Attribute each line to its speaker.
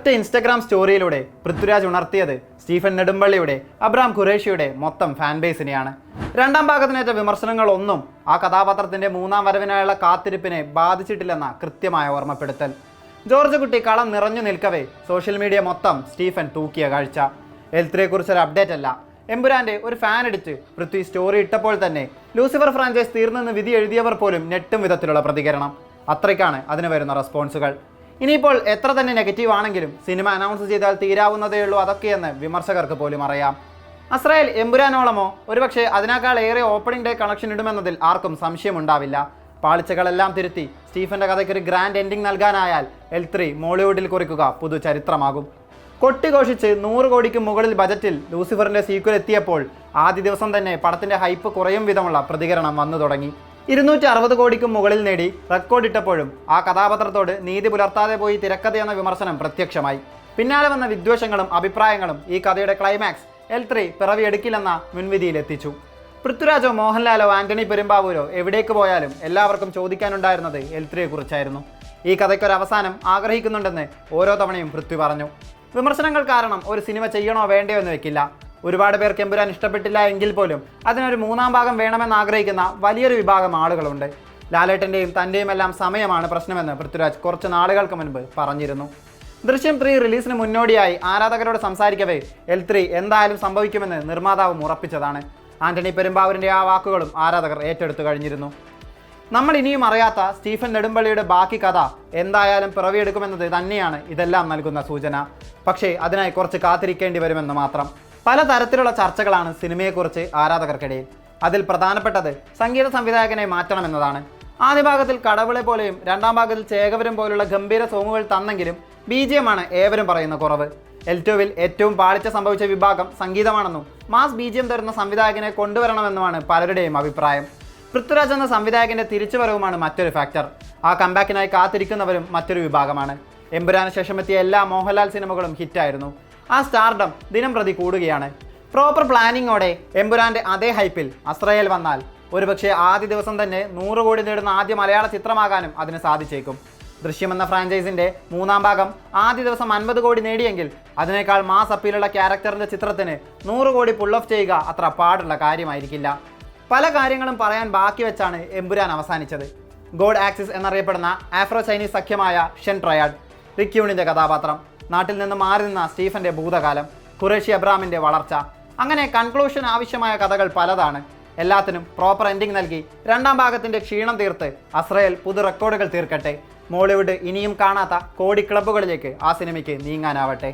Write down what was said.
Speaker 1: ഒരൊറ്റ Instagram സ്റ്റോറിയിലൂടെ Prithviraj ഉണർത്തിയത് Stephen നെടുമ്പള്ളിയുടെ Abram ഖുറേഷിയുടെ മൊത്തം fan ബേസിനെയാണ്. രണ്ടാം ഭാഗത്തിനേറ്റ വിമർശനങ്ങളൊന്നും ആ കഥാപാത്രത്തിന്റെ മൂന്നാം വരവിനായുള്ള കാത്തിരിപ്പിനെ ബാധിച്ചിട്ടില്ലെന്ന കൃത്യമായ ഓർമ്മപ്പെടുത്തൽ. ജോർജ് കുട്ടി കളം നിറഞ്ഞു നിൽക്കവേ സോഷ്യൽ മീഡിയ മൊത്തം സ്റ്റീഫൻ തൂക്കിയ കാഴ്ച. എൽ3യെക്കുറിച്ചൊരു അപ്ഡേറ്റ് അല്ല, എമ്പുരാന്റെ ഒരു ഫാൻ അടിച്ച് പൃഥ്വി സ്റ്റോറി ഇട്ടപ്പോൾ തന്നെ ലൂസിഫർ ഫ്രാഞ്ചൈസ് തീർന്നെന്ന് വിധി എഴുതിയവർ പോലും ഞെട്ടും വിധത്തിലുള്ള പ്രതികരണം. അത്രയ്ക്കാണ് അതിന് വരുന്ന റെസ്പോൺസുകൾ. ഇനിയിപ്പോൾ എത്ര തന്നെ നെഗറ്റീവ് ആണെങ്കിലും സിനിമ അനൗൺസ് ചെയ്താൽ തീരാവുന്നതേ ഉള്ളൂ അതൊക്കെയെന്ന് വിമർശകർക്ക് പോലും അറിയാം. അസ്രായേൽ എമ്പുരാനോളമോ ഒരുപക്ഷെ അതിനേക്കാൾ ഏറെ ഓപ്പണിംഗ് ഡേ കണക്ഷൻ ഇടുമെന്നതിൽ ആർക്കും സംശയമുണ്ടാവില്ല. പാളിച്ചകളെല്ലാം തിരുത്തി സ്റ്റീഫന്റെ കഥയ്ക്കൊരു ഗ്രാൻഡ് എൻഡിങ് നൽകാനായാൽ എൽ3 മോളിവുഡിൽ കുറിക്കുക പുതുചരിത്രമാകും. കൊട്ടിഘോഷിച്ച് 100 കോടിക്ക് മുകളിൽ ബജറ്റിൽ ലൂസിഫറിന്റെ സീക്വൽ എത്തിയപ്പോൾ ആദ്യ ദിവസം തന്നെ പടത്തിന്റെ ഹൈപ്പ് കുറയും വിധമുള്ള പ്രതികരണം വന്നു തുടങ്ങി. 260 കോടിക്കും മുകളിൽ നേടി റെക്കോർഡിട്ടപ്പോഴും ആ കഥാപാത്രത്തോട് നീതി പുലർത്താതെ പോയി തിരക്കഥയെന്ന വിമർശനം പ്രത്യക്ഷമായി. പിന്നാലെ വന്ന വിദ്വേഷങ്ങളും അഭിപ്രായങ്ങളും ഈ കഥയുടെ ക്ലൈമാക്സ് എൽ3 പിറവിയെടുക്കില്ലെന്ന മുൻവിധിയിലെത്തിച്ചു. പൃഥ്വിരാജോ മോഹൻലാലോ ആന്റണി പെരുമ്പാവൂരോ എവിടേക്ക് പോയാലും എല്ലാവർക്കും ചോദിക്കാനുണ്ടായിരുന്നത് എൽ3യെക്കുറിച്ചായിരുന്നു. ഈ കഥയ്ക്കൊരവസാനം ആഗ്രഹിക്കുന്നുണ്ടെന്ന് ഓരോ തവണയും പൃഥ്വി പറഞ്ഞു. വിമർശനങ്ങൾ കാരണം ഒരു സിനിമ ചെയ്യണോ വേണ്ടയോ എന്ന് വെക്കില്ല. ഒരുപാട് പേർക്ക് എമ്പുരാൻ ഇഷ്ടപ്പെട്ടില്ല എങ്കിൽ പോലും അതിനൊരു മൂന്നാം ഭാഗം വേണമെന്ന് ആഗ്രഹിക്കുന്ന വലിയൊരു വിഭാഗം ആളുകളുണ്ട്. ലാലേട്ടൻ്റെയും തൻ്റെയും എല്ലാം സമയമാണ് പ്രശ്നമെന്ന് പൃഥ്വിരാജ് കുറച്ച് നാളുകൾക്ക് മുൻപ് പറഞ്ഞിരുന്നു. ദൃശ്യം 3 റിലീസിന് മുന്നോടിയായി ആരാധകരോട് സംസാരിക്കവേ എൽ3 എന്തായാലും സംഭവിക്കുമെന്ന് നിർമ്മാതാവും ഉറപ്പിച്ചതാണ്. ആന്റണി പെരുമ്പാവൂരിൻ്റെ ആ വാക്കുകളും ആരാധകർ ഏറ്റെടുത്തു കഴിഞ്ഞിരുന്നു. നമ്മൾ ഇനിയും അറിയാത്ത സ്റ്റീഫൻ നെടുമ്പള്ളിയുടെ ബാക്കി കഥ എന്തായാലും പിറവിയെടുക്കുമെന്നത് തന്നെയാണ് ഇതെല്ലാം നൽകുന്ന സൂചന. പക്ഷേ അതിനായി കുറച്ച് കാത്തിരിക്കേണ്ടി വരുമെന്ന് മാത്രം. പല തരത്തിലുള്ള ചർച്ചകളാണ് സിനിമയെക്കുറിച്ച് ആരാധകർക്കിടയിൽ. അതിൽ പ്രധാനപ്പെട്ടത് സംഗീത സംവിധായകനെ മാറ്റണമെന്നതാണ്. ആദ്യ ഭാഗത്തിൽ കടവിളെ പോലെയും രണ്ടാം ഭാഗത്തിൽ ചേകവരം പോലുള്ള ഗംഭീര സോങ്ങുകൾ തന്നെങ്കിലും BGM ആണ് ഏവരും പറയുന്ന കുറവ്. L2-വിൽ ഏറ്റവും പാളിച്ച സംഭവിച്ച വിഭാഗം സംഗീതമാണെന്നും മാസ് BGM തരുന്ന സംവിധായകനെ കൊണ്ടുവരണമെന്നുമാണ് പലരുടെയും അഭിപ്രായം. പൃഥ്വിരാജ് എന്ന സംവിധായകന്റെ തിരിച്ചുവരവുമാണ് മറ്റൊരു ഫാക്ടർ. ആ കംബാക്കിനായി കാത്തിരിക്കുന്നവരും മറ്റൊരു വിഭാഗമാണ്. എമ്പുരാന് ശേഷം എത്തിയ എല്ലാ മോഹൻലാൽ സിനിമകളും ഹിറ്റായിരുന്നു. ആ സ്റ്റാർഡം ദിനം പ്രതി കൂടുകയാണ്. പ്രോപ്പർ പ്ലാനിങ്ങോടെ എമ്പുരാന്റെ അതേ ഹൈപ്പിൽ അസ്രായേൽ വന്നാൽ ഒരുപക്ഷെ ആദ്യ ദിവസം തന്നെ 100 കോടി നേടുന്ന ആദ്യ മലയാള ചിത്രമാകാനും അതിന് സാധിച്ചേക്കും. ദൃശ്യം എന്ന ഫ്രാഞ്ചൈസിന്റെ മൂന്നാം ഭാഗം ആദ്യ ദിവസം 50 കോടി നേടിയെങ്കിൽ അതിനേക്കാൾ മാസ് അപ്പീലുള്ള ക്യാരക്ടറിന്റെ ചിത്രത്തിന് 100 കോടി പുൾ ഓഫ് ചെയ്യുക അത്ര പാടുള്ള കാര്യമായിരിക്കില്ല. പല കാര്യങ്ങളും പറയാൻ ബാക്കി വെച്ചാണ് എമ്പുരാൻ അവസാനിച്ചത്. ഗോഡ് ആക്സിസ് എന്നറിയപ്പെടുന്ന ആഫ്രോ ചൈനീസ് സഖ്യമായ ഷൻ ട്രയാഡ്, റിക്യൂണിന്റെ കഥാപാത്രം, നാട്ടിൽ നിന്ന് മാറി നിന്ന സ്റ്റീഫന്റെ ഭൂതകാലം, ഖുറേഷി അബ്രാമിന്റെ വളർച്ച, അങ്ങനെ കൺക്ലൂഷൻ ആവശ്യമായ കഥകൾ പലതാണ്. എല്ലാത്തിനും പ്രോപ്പർ എൻഡിങ് നൽകി രണ്ടാം ഭാഗത്തിന്റെ ക്ഷീണം തീർത്ത് അസ്രായേൽ പുതു റെക്കോർഡുകൾ തീർക്കട്ടെ. മോളിവുഡ് ഇനിയും കാണാത്ത കോടി ക്ലബ്ബുകളിലേക്ക് ആ സിനിമയ്ക്ക് നീങ്ങാനാവട്ടെ.